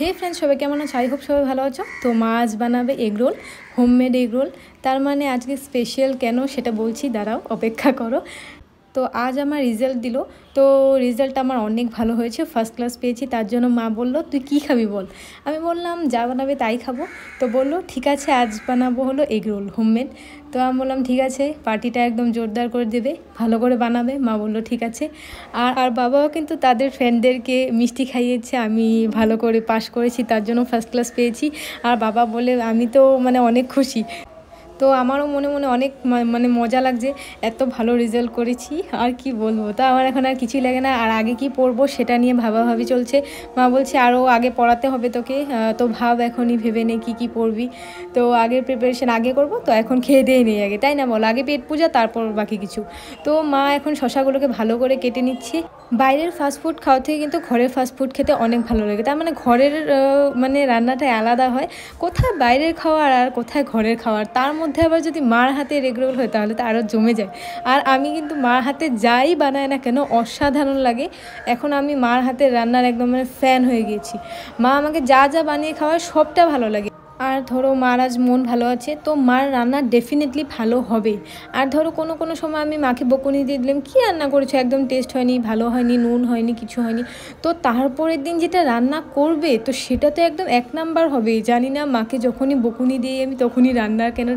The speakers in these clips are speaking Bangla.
হে ফ্রেন্ডস, সবাই কেমন আছো? আই হোপ সবাই ভালো আছো। তো মা আজ বানাবে এগরোল, হোমমেড এগরোল। তার মানে আজকে স্পেশাল কেন সেটা বলছি, দাঁড়াও অপেক্ষা করো। তো আজ আমার রেজাল্ট দিল। তো রেজাল্টটা আমার অনেক ভালো হয়েছে, ফার্স্ট ক্লাস পেয়েছি। তার জন্য মা বলল তুই কী খাবি বল। আমি বললাম যা বানাবে তাই খাবো। তো বললো ঠিক আছে, আজ বানাবো হলো এগরোল হোমমেড। তো আমি বললাম ঠিক আছে, পার্টিটা একদম জোরদার করে দেবে, ভালো করে বানাবে। মা বললো ঠিক আছে। আর বাবাও কিন্তু তাদের ফ্রেন্ডদেরকে মিষ্টি খাইয়েছে। আমি ভালো করে পাস করেছি, তার জন্য ফার্স্ট ক্লাস পেয়েছি। আর বাবা বলে আমি তো মানে অনেক খুশি। তো আমারও মনে মনে অনেক মানে মজা লাগছে, এত ভালো রেজাল্ট করেছি আর কি বলবো। তো আমার এখন আর কিছুই লাগে না। আর আগে কি পড়বো সেটা নিয়ে ভাবাভাবি চলছে। মা বলছে আরও আগে পড়াতে হবে তোকে, তো ভাব এখনই ভেবে নে কী পড়বি। তো আগের প্রিপারেশন আগে করব, তো এখন খেয়ে দিয়ে নেই আগে, তাই না বল? আগে পেট পূজা, তারপর বাকি কিছু। তো মা এখন শশাগুলোকে ভালো করে কেটে নিচ্ছে। বাইরের ফাস্টফুড খাওয়া থেকে কিন্তু ঘরের ফাস্টফুড খেতে অনেক ভালো লাগে। তার মানে ঘরের মানে রান্নাটা আলাদা হয়। কোথায় বাইরের খাওয়ার আর কোথায় ঘরের খাওয়ার, তার মধ্যে আবার যদি মার হাতে এগরোল হয় তাহলে তো আরও জমে যায়। আর আমি কিন্তু মার হাতে যাই বানায় না কেন অসাধারণ লাগে। এখন আমি মার হাতের রান্নার একদম মানে ফ্যান হয়ে গিয়েছি। মা আমাকে যা যা বানিয়ে খাওয়ায় সবটা ভালো লাগে। আর ধরো মার আজ মন ভালো আছে, তো মার রান্না ডেফিনেটলি ভালো হবে। আর ধরো কোনো সময় আমি মাকে বকুনি দিয়ে দিলাম, কী রান্না করেছো, একদম টেস্ট হয়নি, ভালো হয়নি, নুন হয়নি, কিছু হয়নি। তো তারপরের দিন যেটা রান্না করবে তো সেটা তো একদম এক নাম্বার হবে। জানি না মাকে যখনই বকুনি দিই আমি তখনই রান্নার কেন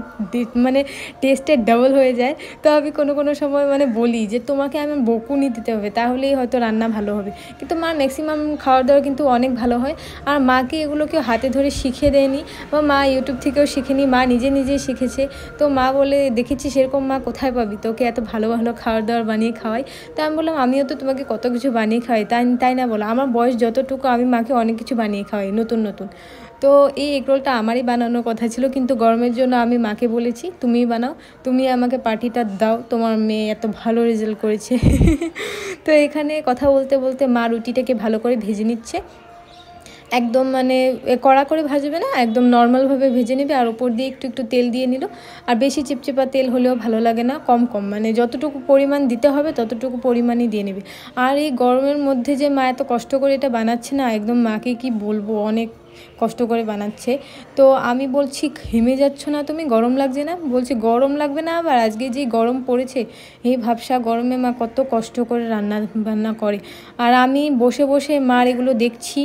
মানে টেস্টের ডাবল হয়ে যায়। তো আমি কোনো সময় মানে বলি যে তোমাকে আমি বকুনি দিতে হবে, তাহলেই হয়তো রান্না ভালো হবে। কিন্তু মার ম্যাক্সিমাম খাওয়ার দাওয়া কিন্তু অনেক ভালো হয়। আর মাকে এগুলো কেউ হাতে ধরে শিখিয়ে দেয়নি, বা মা ইউটিউব থেকেও শিখেনি, মা নিজেই শিখেছে। তো মা বলে দেখেছি সেরকম মা কোথায় পাবি, তোকে এত ভালো ভালো খাবার দাবার বানিয়ে খাওয়াই। তো আমি বললাম আমিও তো তোমাকে কত কিছু বানিয়ে খাওয়াই, তাই না বলো? আমার বয়স যতটুকু আমি মাকে অনেক কিছু বানিয়ে খাওয়াই নতুন। তো এই এগরোলটা আমারই বানানোর কথা ছিল, কিন্তু গরমের জন্য আমি মাকে বলেছি তুমিই বানাও, তুমি আমাকে পার্টিটা দাও, তোমার মেয়ে এত ভালো রেজাল্ট করেছে। তো এখানে কথা বলতে বলতে মা রুটিটাকে ভালো করে ভেজে নিচ্ছে। একদম মানে কড়া করে ভাজবে না, একদম নর্মালভাবে ভেজে নেবে। আর ওপর দিয়ে একটু তেল দিয়ে নিল। আর বেশি চিপচিপা তেল হলেও ভালো লাগে না, কম মানে যতটুকু পরিমাণ দিতে হবে ততটুকু পরিমাণই দিয়ে নেবে। আর এই গরমের মধ্যে যে মা এত কষ্ট করে এটা বানাচ্ছে না, একদম মাকে কি বলবো, অনেক কষ্ট করে বানাচ্ছে। তো আমি বলছি ঘেমে যাচ্ছ না তুমি, গরম লাগছে না? বলছে গরম লাগবে না আবার, আজকে যেই গরম পড়েছে এই ভাবসা গরমে মা কত কষ্ট করে রান্না বান্না করে। আর আমি বসে বসে মার এগুলো দেখছি।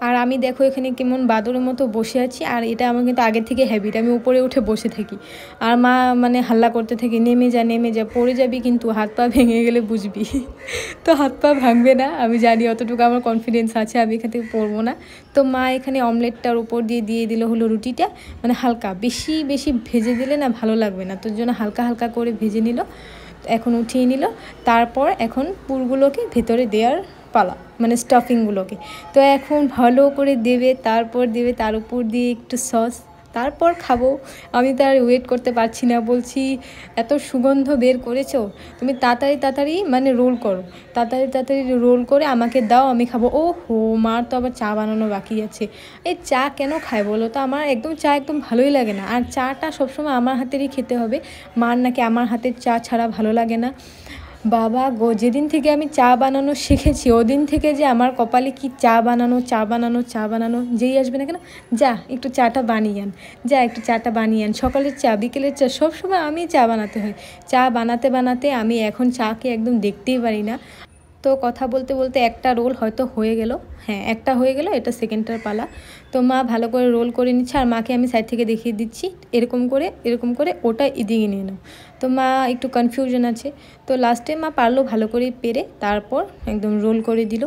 আর আমি দেখো এখানে কেমন বাদরের মতো বসে আছি। আর এটা আমার কিন্তু আগের থেকে হ্যাবিট, আমি উপরে উঠে বসে থাকি। আর মা মানে হাল্লা করতে থাকি নেমে যা, পড়ে যাবি কিন্তু, হাত পা ভেঙে গেলে বুঝবি। তো হাত পা ভাঙবে না, আমি জানি, অতটুকু আমার কনফিডেন্স আছে, আমি এখান থেকে পড়বো না। তো মা এখানে অমলেটটার উপর দিয়ে দিল হলো রুটিটা, মানে হালকা, বেশি ভেজে দিলে না ভালো লাগবে না, তোর জন্য হালকা করে ভেজে নিল। এখন উঠিয়ে নিল। তারপর এখন পুরগুলোকে ভেতরে দেওয়ার পালা, মানে স্টাফিংগুলোকে। তো এখন ভালো করে দেবে, তারপর দেবে তার উপর দিয়ে একটু সস, তারপর খাবো। আমি তার ওয়েট করতে পারছি না, বলছি এত সুগন্ধ বের করেছো, তুমি তাড়াতাড়ি মানে রোল করো, তাড়াতাড়ি রোল করে আমাকে দাও, আমি খাবো। ও হো, মার তো আবার চা বানানো বাকি আছে। এই চা কেন খায় বলো তো? আমার একদম চা একদম ভালোই লাগে না। আর চাটা সবসময় আমার হাতেরই খেতে হবে, মার নাকি আমার হাতের চা ছাড়া ভালো লাগে না। বাবা গো, যেদিন থেকে আমি চা বানানো শিখেছি ওদিন থেকে যে আমার কপালে কি চা বানানো, যেই আসবে না কেন, যা একটু চাটা বানিয়ে আন, সকালের চা, বিকেলের চা, সবসময় আমি চা বানাতে হয়। চা বানাতে আমি এখন চাকে একদম দেখতেই পারি না। তো কথা বলতে বলতে একটা রোল হয়তো হয়ে গেল, হ্যাঁ একটা হয়ে গেল, এটা সেকেন্ডটার পালা। তো মা ভালো করে রোল করে নিচ্ছে, আর মাকে আমি সাইড থেকে দেখিয়ে দিচ্ছি এরকম করে ওটা এদিকে নিয়ে নাও। তো মা একটু কনফিউশন আছে। তো লাস্টে মা পারলো ভালো করে পেরে, তারপর একদম রোল করে দিল।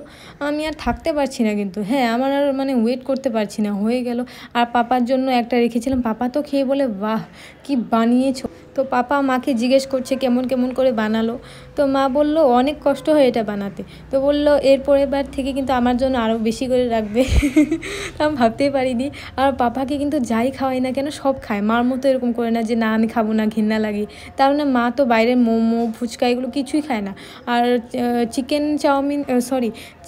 আমি আর থাকতে পারছি না কিন্তু, হ্যাঁ আমার আর মানে ওয়েট করতে পারছি না, হয়ে গেল। আর পাপার জন্য একটা রেখেছিলাম, পাপা তো খেয়ে বলে বাহ কি বানিয়েছো। তো পাপা মাকে জিজ্ঞেস করছে কেমন করে বানালো। তো মা বলল অনেক কষ্ট হয় এটা বানাতে। তো বললো এরপরের বার থেকে কিন্তু আমার জন্য আরও বেশি করে রাখবে। আমি ভাবতেই পারিনি। আর পাপাকে কিন্তু যাই খাওয়াই না কেন সব খায়, মার মতো এরকম করে না যে না আমি খাবো না, ঘৃণা লাগে। তার মানে মা তো বাইরের মোমো ফুচকা এগুলো কিছুই খায় না। আর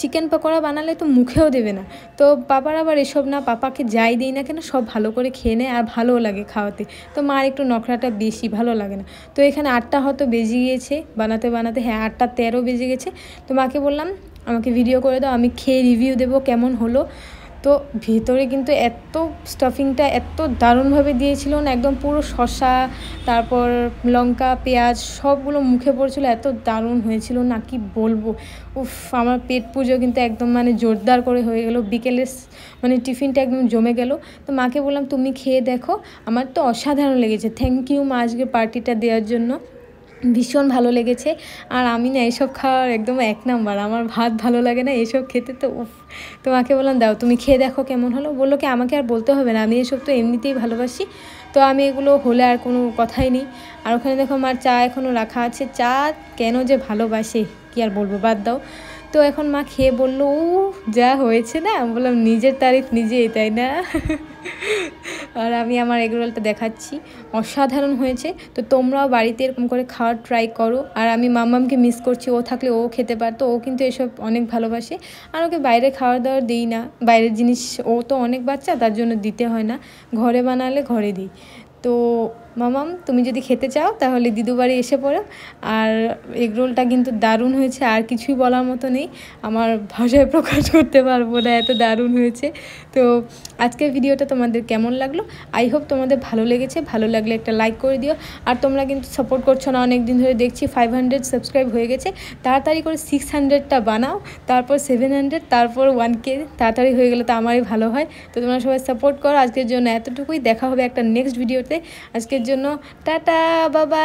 চিকেন পকোড়া বানালে তো মুখেও দেবে না। তো পাপার আবার এসব না, পাপাকে যাই দিই না কেন সব ভালো করে খেয়ে নেয়, আর ভালোও লাগে খাওয়াতে। তো মার একটু নখরাটা বেশি, ভালো লাগে না। তো এখানে 8টা হয়তো বেজে গিয়েছে বানাতে, হ্যাঁ 8:13 বেজে গেছে। তো মাকে বললাম আমাকে ভিডিও করে দাও, আমি খেয়ে রিভিউ দেবো কেমন হলো। তো ভেতরে কিন্তু এত স্টাফিংটা এত দারুণভাবে দিয়েছিল না, একদম পুরো শসা, তারপর লঙ্কা, পেঁয়াজ সবগুলো মুখে পড়ছিল, এত দারুণ হয়েছিল না কি বলবো। উফ, আমার পেট পুজো কিন্তু একদম মানে জোরদার করে হয়ে গেল। বিকেলের মানে টিফিনটা একদম জমে গেল। তো মাকে বললাম তুমি খেয়ে দেখো, আমার তো অসাধারণ লেগেছে। থ্যাংক ইউ মা আজকে পার্টিটা দেওয়ার জন্য, ভীষণ ভালো লেগেছে। আর আমি না এসব খাওয়ার একদম এক নাম্বার, আমার ভাত ভালো লাগে না, এসব খেতে তো উফ। তোমাকে বললাম দাও তুমি খেয়ে দেখো কেমন হলো। বললো কি আমাকে আর বলতে হবে না, আমি এসব তো এমনিতেই ভালোবাসি। তো আমি এগুলো হলে আর কোনো কথাই নেই। আর ওখানে দেখো আমার চা এখনও রাখা আছে, চা কেন যে ভালোবাসে কি আর বলবো, বাদ দাও। তো এখন মা খেয়ে বললো ও যা হয়েছে না, আমি বললাম নিজের তারিফ নিজেই, তাই না? আর আমি আমার এগরোলটা দেখাচ্ছি, অসাধারণ হয়েছে। তো তোমরাও বাড়িতে এরকম করে খাওয়ার ট্রাই করো। আর আমি মাম্মামকে মিস করছি, ও থাকলে ও খেতে পারতো, ও কিন্তু এসব অনেক ভালোবাসে। আর ওকে বাইরে খাওয়ার দাওয়ার দিই না, বাইরের জিনিস ও তো অনেক বাচ্চা, তার জন্য দিতে হয় না, ঘরে বানালে ঘরে দিই। তো মামাম তুমি যদি খেতে চাও তাহলে দিদু বাড়ি এসে পড়ো। আর এগরোলটা কিন্তু দারুণ হয়েছে, আর কিছুই বলার মতো নেই, আমার ভাষায় প্রকাশ করতে পারবো না, এত দারুণ হয়েছে। তো আজকের ভিডিওটা তোমাদের কেমন লাগলো? আই হোপ তোমাদের ভালো লেগেছে। ভালো লাগলে একটা লাইক করে দিও। আর তোমরা কিন্তু সাপোর্ট করছো না, অনেক দিন ধরে দেখছি 500 সাবস্ক্রাইব হয়ে গেছে, তাড়াতাড়ি করে 600টা বানাও, তারপর 700, তারপর 1K, তাড়াতাড়ি হয়ে গেলে তো আমারই ভালো হয়। তো তোমরা সবাই সাপোর্ট করো। আজকের জন্য এতটুকুই, দেখা হবে একটা নেক্সট ভিডিওতে। আজকের জন্য টাটা, বাবা।